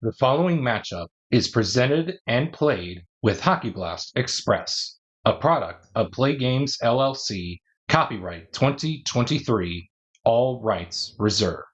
The following matchup is presented and played with Hockey Blast Express, a product of Play Games LLC, copyright 2023, all rights reserved.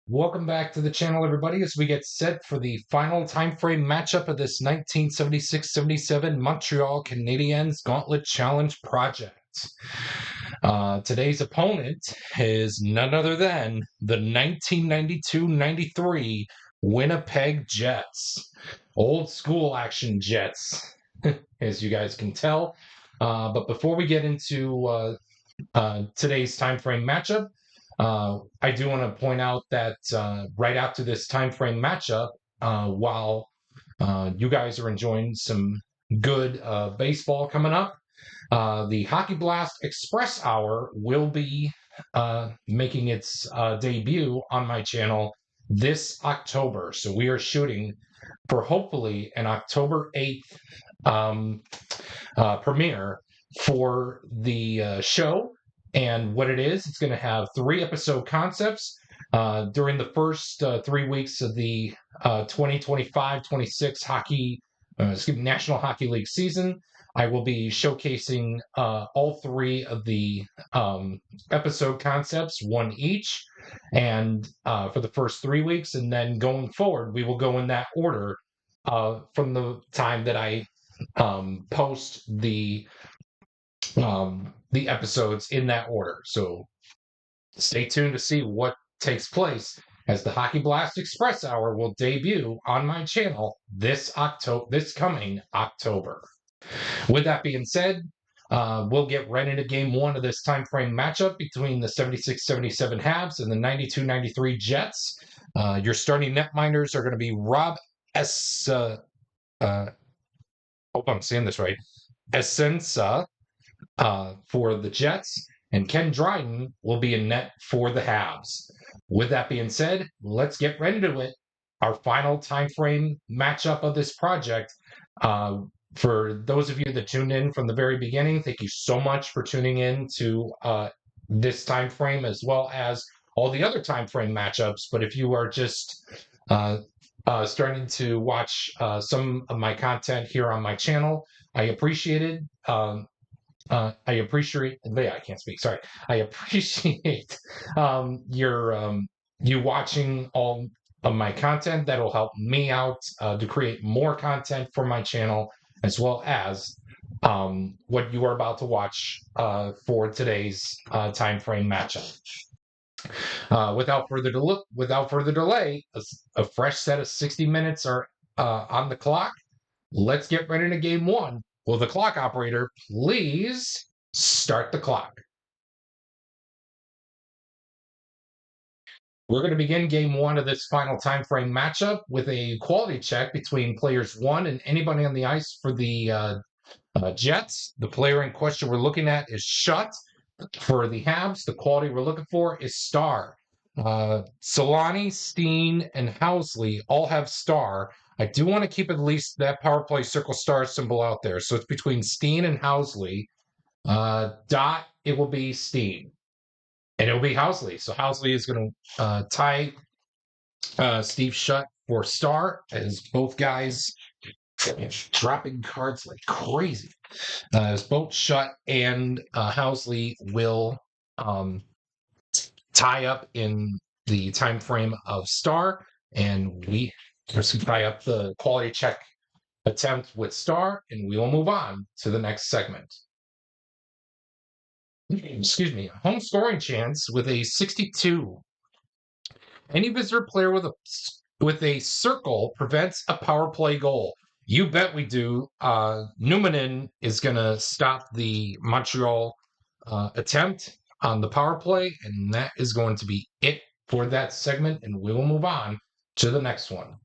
Welcome back to the channel, everybody, as we get set for the final time frame matchup of this 1976-77 Montreal Canadiens Gauntlet Challenge project. Today's opponent is none other than the 1992-93 Winnipeg Jets. Old school action Jets, as you guys can tell. But before we get into today's time frame matchup, I do want to point out that right after this time frame matchup, while you guys are enjoying some good baseball coming up, the Hockey Blast Express Hour will be making its debut on my channel this October. So we are shooting for hopefully an October 8th premiere for the show. And what it is, it's going to have 3 episode concepts. During the first 3 weeks of the 2025-26 National Hockey League season, I will be showcasing all 3 of the episode concepts, one each, and for the first 3 weeks. And then going forward, we will go in that order from the time that I post the episodes in that order. So stay tuned to see what takes place as the Hockey Blast Express Hour will debut on my channel this coming October. With that being said, we'll get right into game 1 of this time frame matchup between the 76-77 Habs and the 92-93 Jets. Your starting netminders are going to be Rob hope I'm saying this right, Essensa for the Jets, and Ken Dryden will be in net for the Habs. With that being said, let's get right into it. Our final time frame matchup of this project. For those of you that tuned in from the very beginning, thank you so much for tuning in to this time frame as well as all the other time frame matchups. But if you are just starting to watch some of my content here on my channel, I appreciate it. I appreciate. Yeah, I can't speak. Sorry. I appreciate you watching all of my content. That'll help me out to create more content for my channel, as well as what you are about to watch for today's time frame matchup. Without further delay, a fresh set of 60 minutes are on the clock. Let's get right into game 1. Will the clock operator please start the clock? We're going to begin game 1 of this final time frame matchup with a quality check between players 1 and anybody on the ice for the Jets. The player in question we're looking at is Shutt. For the Habs, the quality we're looking for is Star. Solani, Steen, and Housley all have Star. I do want to keep at least that power play circle star symbol out there. So it's between Steen and Housley. Dot, it will be Steen. And it will be Housley. So Housley is going to tie Steve Shutt for Star, as both guys dropping cards like crazy. As both Shutt and Housley will tie up in the time frame of Star, and we tie up the quality check attempt with Star, and we will move on to the next segment. Excuse me. Home scoring chance with a 62. Any visitor player with a circle prevents a power play goal. You bet we do. Numanen is going to stop the Montreal attempt on the power play, and that is going to be it for that segment, and we will move on to the next one.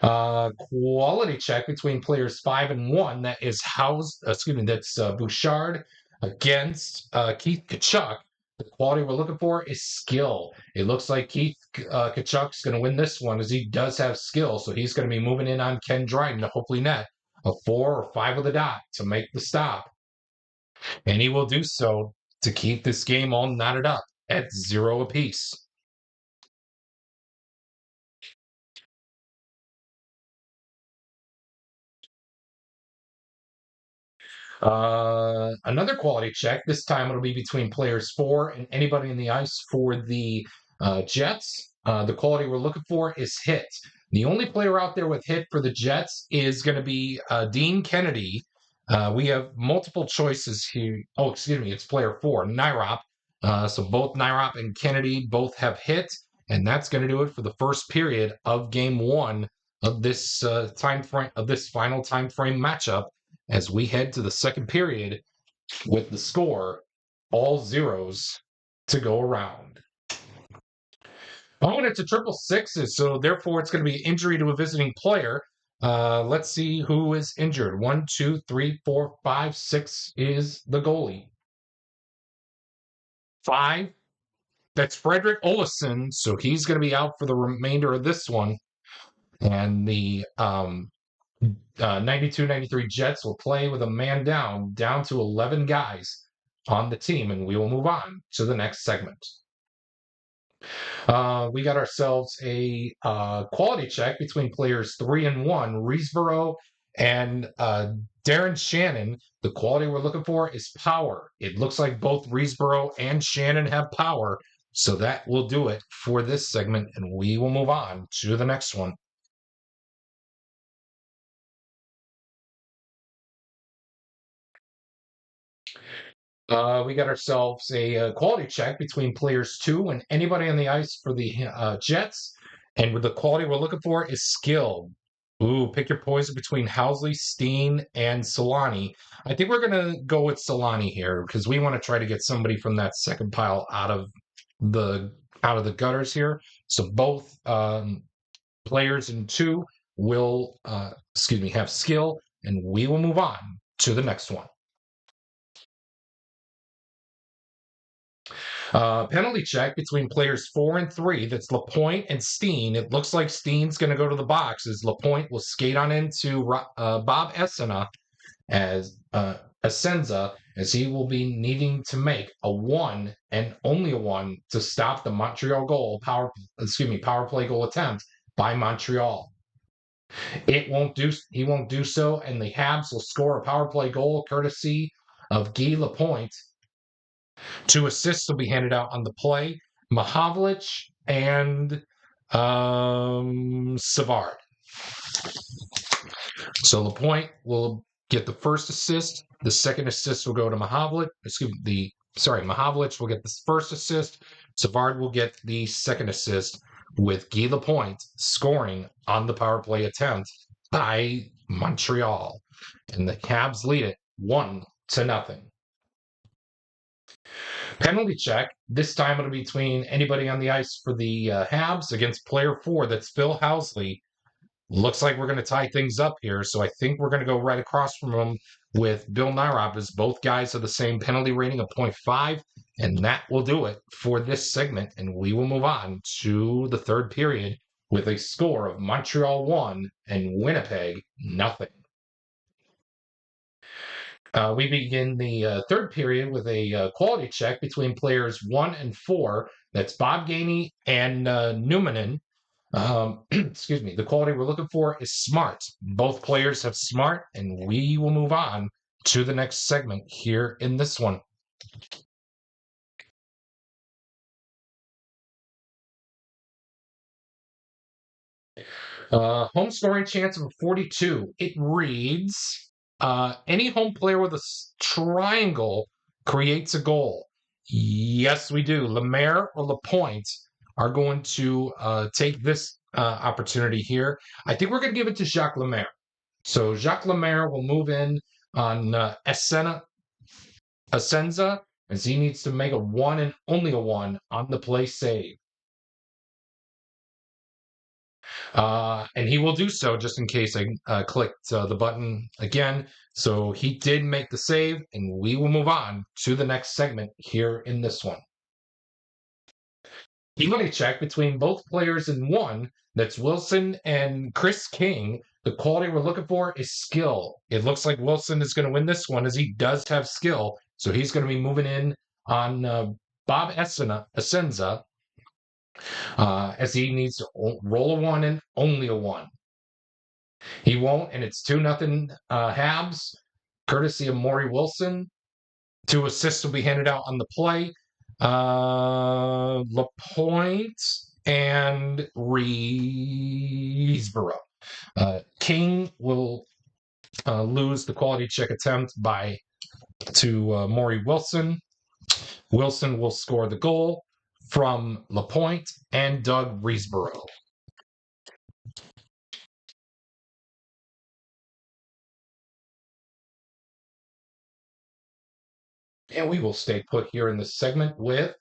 Quality check between players 5 and 1. That is that's Bouchard against Keith Tkachuk. The quality we're looking for is skill. It looks like Keith Tkachuk's going to win this one, as he does have skill. So he's going to be moving in on Ken Dryden to hopefully net a 4 or 5 with a dot to make the stop. And he will do so to keep this game all knotted up at 0 apiece. Another quality check. This time it'll be between players 4 and anybody in the ice for the Jets. The quality we're looking for is hit. The only player out there with hit for the Jets is going to be Dean Kennedy. We have multiple choices here. Oh, excuse me, it's player 4, Nyrop. So both Nyrop and Kennedy both have hit, and that's going to do it for the first period of Game 1 of this time frame of this final time frame matchup as we head to the second period with the score all zeros to go around. Oh, and it's a triple sixes, so therefore it's going to be injury to a visiting player. Let's see who is injured. 1, 2, 3, 4, 5, 6 is the goalie. 5, that's Frederick Olafson, so he's going to be out for the remainder of this one. And the 92-93 Jets will play with a man down to 11 guys on the team, and we will move on to the next segment. We got ourselves a quality check between players 3 and 1, Reesboro and Darren Shannon. The quality we're looking for is power. It looks like both Reesboro and Shannon have power, so that will do it for this segment, and we will move on to the next one. We got ourselves a quality check between players 2 and anybody on the ice for the Jets. And with the quality we're looking for is skill. Ooh, pick your poison between Housley, Steen, and Solani. I think we're going to go with Solani here because we want to try to get somebody from that second pile out of the gutters here. So both players in 2 will, have skill, and we will move on to the next one. Penalty check between players 4 and 3. That's Lapointe and Steen. It looks like Steen's going to go to the box as Lapointe will skate on into Bob Essenza as Essenza, as he will be needing to make a 1 and only a 1 to stop the Montreal power play goal attempt by Montreal. He won't do so, and the Habs will score a power play goal courtesy of Guy Lapointe. 2 assists will be handed out on the play. Mahavlich and Savard. So Lapointe will get the first assist. The second assist will go to Mahavlich. Mahavlich will get the first assist. Savard will get the second assist, with Guy Lapointe scoring on the power play attempt by Montreal. And the Habs lead it 1-0. Penalty check. This time it'll be between anybody on the ice for the Habs against player 4. That's Phil Housley. Looks like we're going to tie things up here, so I think we're going to go right across from him with Bill Nyrop, as both guys have the same penalty rating of 0.5, and that will do it for this segment, and we will move on to the third period with a score of Montreal 1 and Winnipeg 0. We begin the third period with a quality check between players 1 and 4. That's Bob Gainey and Numanen. The quality we're looking for is smart. Both players have smart, and we will move on to the next segment here in this one. Home scoring chance of 42. It reads, any home player with a triangle creates a goal. Yes, we do. Lemaire or Lapointe are going to take this opportunity here. I think we're going to give it to Jacques Lemaire. So Jacques Lemaire will move in on Essenza, as he needs to make a 1 and only a 1 on the play save. And he will do so, just in case I clicked the button again. So he did make the save, and we will move on to the next segment here in this one. Equality check between both players in 1. That's Wilson and Chris King. The quality we're looking for is skill. It looks like Wilson is going to win this one, as he does have skill, So he's going to be moving in on Bob Essenza as he needs to roll a 1 and only a 1. He won't, and it's 2-0 Habs, courtesy of Maury Wilson. 2 assists will be handed out on the play. Lapointe and Reesborough. King will lose the quality check attempt to Maury Wilson. Wilson will score the goal from Lapointe and Doug Reesborough. And we will stay put here in this segment with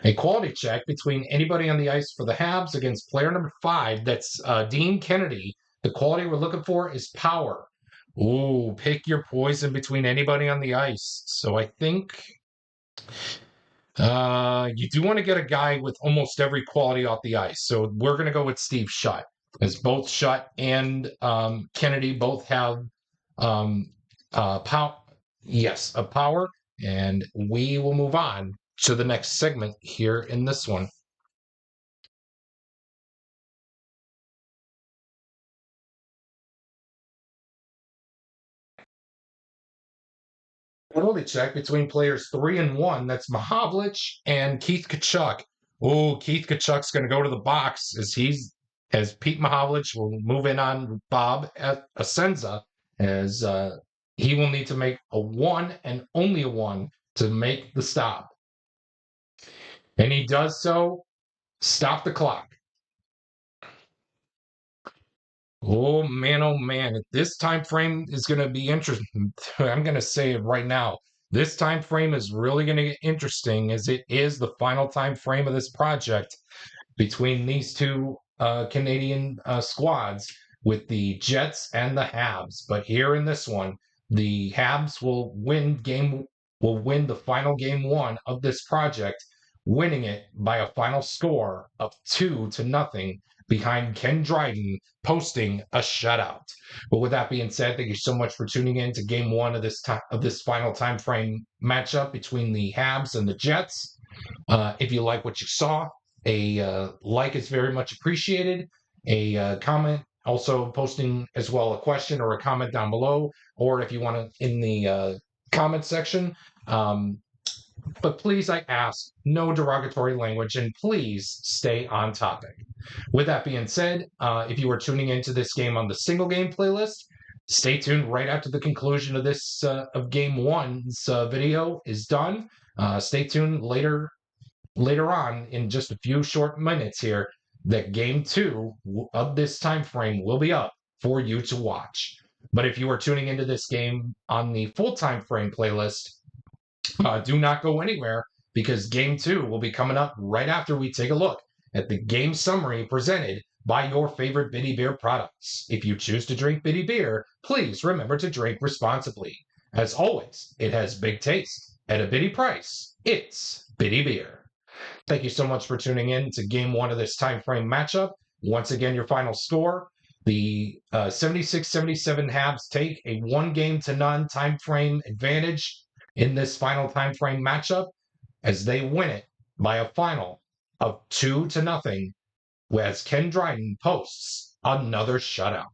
a quality check between anybody on the ice for the Habs against player number 5. That's Dean Kennedy. The quality we're looking for is power. Ooh, pick your poison between anybody on the ice. So I think you do want to get a guy with almost every quality off the ice. So we're going to go with Steve Shutt, as both Shutt and Kennedy both have power. Yes, a power. And we will move on to the next segment here in this one. Penalty check between players 3 and 1. That's Mahavlich and Keith Tkachuk. Oh, Keith Tkachuk's going to go to the box as Pete Mahavlich will move in on Bob Essenza as he will need to make a 1 and only a 1 to make the stop. And he does so. Stop the clock. Oh man, this time frame is going to be interesting. I'm going to say it right now. This time frame is really going to get interesting as it is the final time frame of this project between these two Canadian squads with the Jets and the Habs. But here in this one, the Habs will win the final game 1 of this project, winning it by a final score of 2-0 behind Ken Dryden posting a shutout. But with that being said, thank you so much for tuning in to game 1 of this final time frame matchup between the Habs and the Jets. If you like what you saw, a like is very much appreciated. A comment, also posting as well a question or a comment down below, or if you want to in the comment section. But please, I ask, no derogatory language, and please stay on topic. With that being said, if you are tuning into this game on the single game playlist, stay tuned right after the conclusion of this of game 1's video is done. Stay tuned later on in just a few short minutes here that game 2 of this time frame will be up for you to watch. But if you are tuning into this game on the full time frame playlist, do not go anywhere because game 2 will be coming up right after we take a look at the game summary presented by your favorite Biddy Beer products. If you choose to drink Biddy Beer, please remember to drink responsibly. As always, it has big taste at a Biddy price. It's Biddy Beer. Thank you so much for tuning in to game 1 of this time frame matchup. Once again, your final score. The 76-77 Habs take a 1-0 time frame advantage in this final time frame matchup as they win it by a final of 2-0 as Ken Dryden posts another shutout.